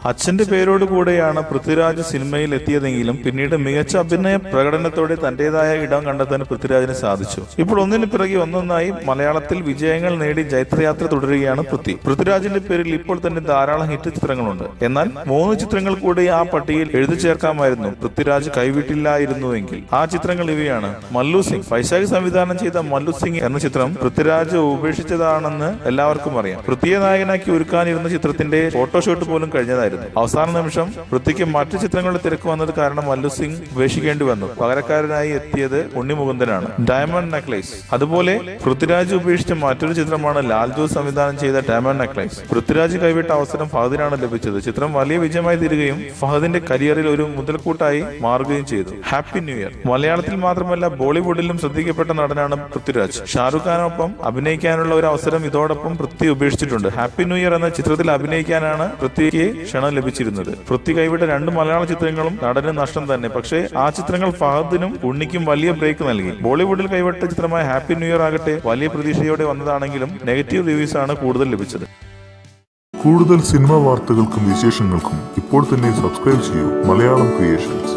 അച്ഛന്റെ പേരോട് കൂടെയാണ് പൃഥ്വിരാജ് സിനിമയിൽ എത്തിയതെങ്കിലും പിന്നീട് മികച്ച അഭിനയ പ്രകടനത്തോടെ തന്റേതായ ഇടം കണ്ടെത്താൻ പൃഥ്വിരാജിന് സാധിച്ചു. ഇപ്പോൾ ഒന്നിനു പിറകെ ഒന്നൊന്നായി മലയാളത്തിൽ വിജയങ്ങൾ നേടി ജൈത്രയാത്ര തുടരുകയാണ് പൃഥ്വിരാജിന്റെ പേരിൽ ഇപ്പോൾ തന്നെ ധാരാളം ഹിറ്റ് ചിത്രങ്ങളുണ്ട്. എന്നാൽ 3 ചിത്രങ്ങൾ കൂടി ആ പട്ടികയിൽ എഴുതി ചേർക്കാമായിരുന്നു പൃഥ്വിരാജ് കൈവിട്ടില്ലായിരുന്നുവെങ്കിൽ. ആ ചിത്രങ്ങൾ ഇവയാണ്. മല്ലു സിംഗ്. വൈശാഖ് സംവിധാനം ചെയ്ത മല്ലു സിംഗ് എന്ന ചിത്രം പൃഥ്വിരാജ് ഉപേക്ഷിച്ചതാണെന്ന് എല്ലാവർക്കും അറിയാം. പൃഥ്വിയെ നായകനാക്കി ഒരുക്കാനിരുന്ന ചിത്രത്തിന്റെ ഫോട്ടോഷൂട്ട് പോലും കഴിഞ്ഞതായിരുന്നു. അവസാന നിമിഷം പൃഥ്വിക്ക് മറ്റു ചിത്രങ്ങളുടെ തിരക്ക് വന്നത് കാരണം മല്ലു സിംഗ് ഉപേക്ഷിക്കേണ്ടി വന്നു. പകരക്കാരനായി എത്തിയത് ഉണ്ണി മുകുന്ദനാണ്. Diamond necklace. അതുപോലെ പൃഥ്വിരാജ് ഉപേക്ഷിച്ച മറ്റൊരു ചിത്രമാണ് ലാൽ ജോസ് സംവിധാനം ചെയ്ത ഡയമണ്ട് നെക്ലേസ്. പൃഥ്വിരാജ് കൈവിട്ട അവസരം ഫഹദിനാണ് ലഭിച്ചത്. ചിത്രം വലിയ വിജയമായി തീരുകയും ഫഹദിന്റെ കരിയറിൽ ഒരു മുതൽക്കൂട്ടായി മാറുകയും ചെയ്തു. Happy new year. മലയാളത്തിൽ മാത്രമല്ല ബോളിവുഡിലും ശ്രദ്ധിക്കപ്പെട്ട നടനാണ് പൃഥ്വിരാജ്. ഷാറുഖ് ഖാനൊപ്പം അഭിനയിക്കാനുള്ള ഒരു അവസരം ഇതോടൊപ്പം പൃഥ്വി ഉപേക്ഷിച്ചിട്ടുണ്ട്. ഹാപ്പി ന്യൂ ഇയർ എന്ന ചിത്രത്തിൽ അഭിനയിക്കാനാണ് പൃഥ്വിക്ക് ക്ഷണം ലഭിച്ചിരുന്നത്. പൃഥ്വി കൈവിട്ട 2 മലയാള ചിത്രങ്ങളും നടന് നഷ്ടം തന്നെ. പക്ഷേ ആ ചിത്രങ്ങൾ ഫഹദിനും ഉണ്ണിക്കും വലിയ ബ്രേക്ക് നൽകി. ബോളിവുഡിൽ കൈവിട്ട ചിത്രമായ ഹാപ്പി ന്യൂ ഇയർ ആകട്ടെ വലിയ പ്രതീക്ഷയോടെ വന്നതാണെങ്കിലും നെഗറ്റീവ് റിവ്യൂസ് ആണ് കൂടുതൽ ലഭിച്ചത്. കൂടുതൽ സിനിമാ വാർത്തകൾക്കും വിശേഷങ്ങൾക്കും ഇപ്പോൾ തന്നെ സബ്സ്ക്രൈബ് ചെയ്യൂ മലയാളം ക്രിയേഷൻസ്.